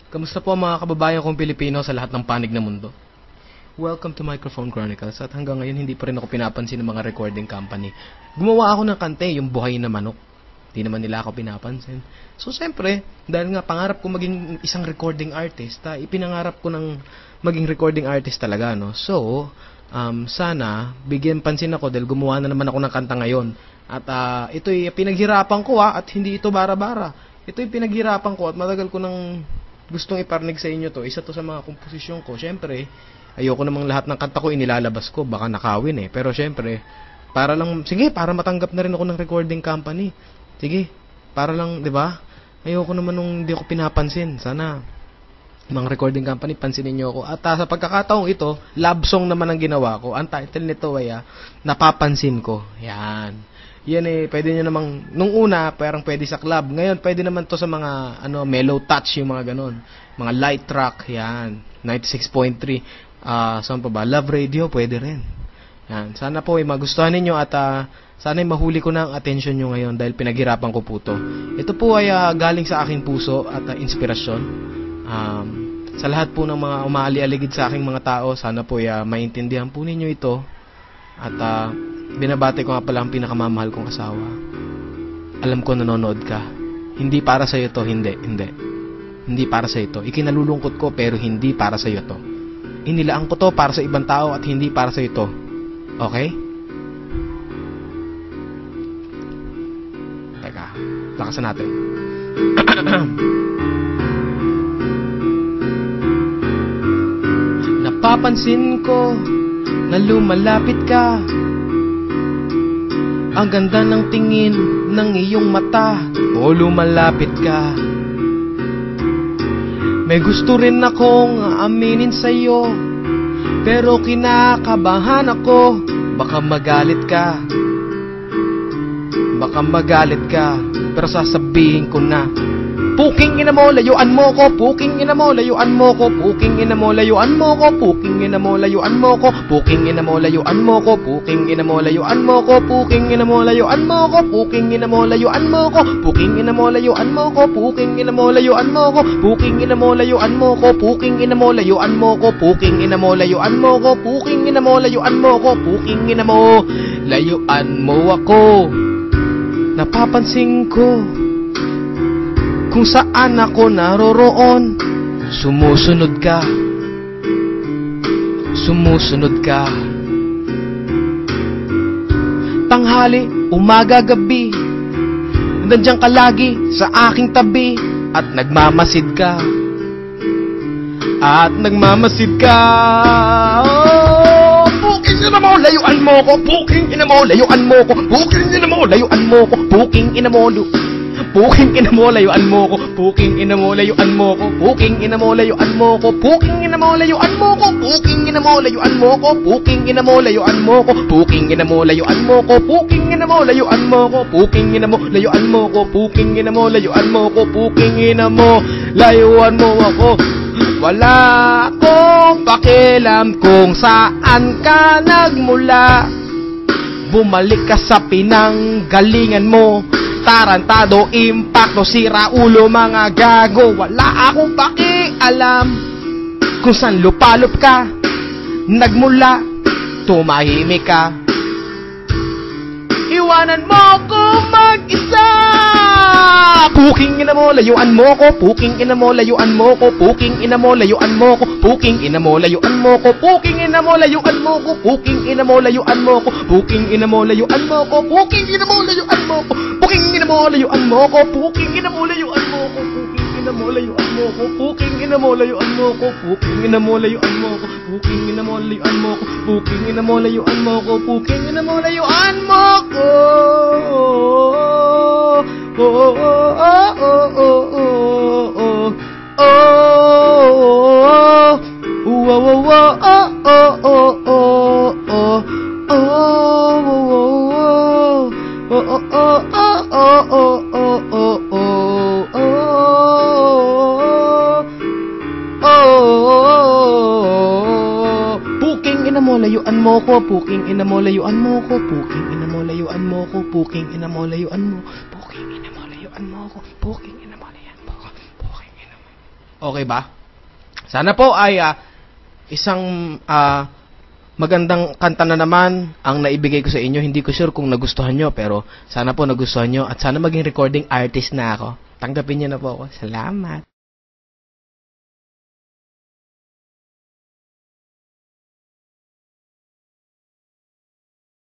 Kamusta po ang mga kababayan kong Pilipino sa lahat ng panig na mundo? Welcome to Microphone Chronicles at hanggang ngayon hindi pa rin ako pinapansin ng mga recording company. Gumawa ako ng kante, yung Buhay na Manok. Hindi naman nila ako pinapansin. So siyempre, dahil nga pangarap ko maging isang recording artist, ipinangarap ko ng maging recording artist talaga, no? So, sana bigyan pansin ako dahil gumawa na naman ako ng kanta ngayon. At ito'y pinaghirapan ko at hindi ito bara-bara. Ito'y pinaghirapan ko at matagal ko nang gustong iparnig sa inyo to. Isa to sa mga komposisyon ko. Siyempre, ayoko namang lahat ng kanta ko inilalabas ko. Baka nakawin eh. Pero siyempre, para matanggap na rin ako ng recording company. Sige, para lang, di ba? Ayoko naman nung hindi ako pinapansin. Sana, mga recording company, pansinin nyo ako. At sa pagkakataong ito, love song naman ang ginawa ko. Ang title nito ay Napapansin Ko. Yan. Yan pwede nyo namang, nung una, parang pwede sa club. Ngayon, pwede naman to sa mga, mellow touch, yung mga ganon. Mga light track, yan. 96.3. Saan pa ba? Love Radio, pwede rin. Yan. Sana po, magustuhan ninyo at sana mahuli ko na ang attention nyo ngayon dahil pinaghirapan ko po to. Ito po ay galing sa aking puso at inspirasyon. Sa lahat po ng mga umaali-aligid sa aking mga tao, sana po maintindihan po ninyo ito. At binabati ko nga pala ang pinakamamahal kong asawa. Alam ko nanonood ka. Hindi para sa iyo to, hindi. Hindi para sa iyo to. Ikinalulungkot ko pero hindi para sa iyo to. Inilaan ko to para sa ibang tao at hindi para sa iyo to. Okay? Teka, lakasan natin. Napapansin ko na lumalapit ka. Ang ganda ng tingin ng iyong mata. O lumalapit ka. May gusto rin akong aminin sa'yo, pero kinakabahan ako. Baka magalit ka. Baka magalit ka. Pero sasabihin ko na, puking ina mo, layuan mo ko. Puking ina mo, layuan mo ko. Puking ina mo, layuan mo ko. Puking ina mo, layuan mo ko. Puking ina mo, layuan mo ko. Puking ina mo, layuan mo ko. Puking ina mo, layuan mo ko. Puking ina mo, layuan mo ko. Puking ina mo, layuan mo ko. Puking ina mo, layuan mo ko. Puking ina mo, layuan mo ko. Puking ina mo, layuan mo ko. Puking ina mo, layuan mo ko. Puking ina mo, layuan mo ko. Puking ina mo, layuan mo ako. Napapansin ko kung saan ako naroroon. Sumusunod ka. Sumusunod ka. Tanghali, umaga, gabi, nandiyan ka lagi sa aking tabi. At nagmamasid ka. At nagmamasid ka. Puking ina mo, layuan mo ko. Puking ina mo, layuan mo ko. Puking ina mo, layuan mo ko. Puking ina mo, puking ina mo, layuan mo ko. Puking ina mo, layuan mo ko. Puking ina mo, layuan mo ko. Puking ina mo, layuan mo ko. Puking ina mo, layuan mo ko. Puking ina mo, layuan mo ko. Puking ina mo, layuan mo ko. Puking ina mo, layuan mo ko. Puking ina mo, layuan mo ko. Puking ina mo, layuan mo ko. Puking ina mo, layuan mo ako. Wala akong pakialam kung saan ka nagmula. Bumalik ka sa pinanggalingan mo. Tarantado, impacto, sira ulo, mga gago. Wala akong pakialam kung saan lupalop ka nagmula. Tumahimik ka. Iwanan mo ko mag-isa. Puking ina mo, layuan mo ko. Puking ina mo, layuan mo ko. Puking ina mo, layuan mo ko. Puking ina mo, layuan mo ko. Puking ina mo, layuan mo ko. Puking ina mo, layuan mo ko. Puking ina mo, layuan mo ko. Puking ina mo, layuan mo ko. Puking ina mo, layuan mo ko. Puking ina mo, layuan mo ko. Puking ina mo, layuan mo ko. Puking ina mo, layuan mo ko. Puking ina mo, layuan mo ko. Puking ina mo, layuan mo ko. Puking ina mo, layuan mo ko. Puking ina mo, layuan mo ko. Oh, oh, oh, oh, oh, oh, oh, oh, puking ina mo, layuan mo ko. Puking ina mo, layuan mo ko. Puking ina mo, layuan mo ko. Puking ina mo, layuan mo. Puking ina mo, layuan mo ko. Puking ina mo, layuan mo ko. Puking ina mo. Okay ba? Sana po ay isang magandang kanta na naman ang naibigay ko sa inyo. Hindi ko sure kung nagustuhan nyo, pero sana po nagustuhan nyo at sana maging recording artist na ako. Tanggapin nyo na po ako. Salamat.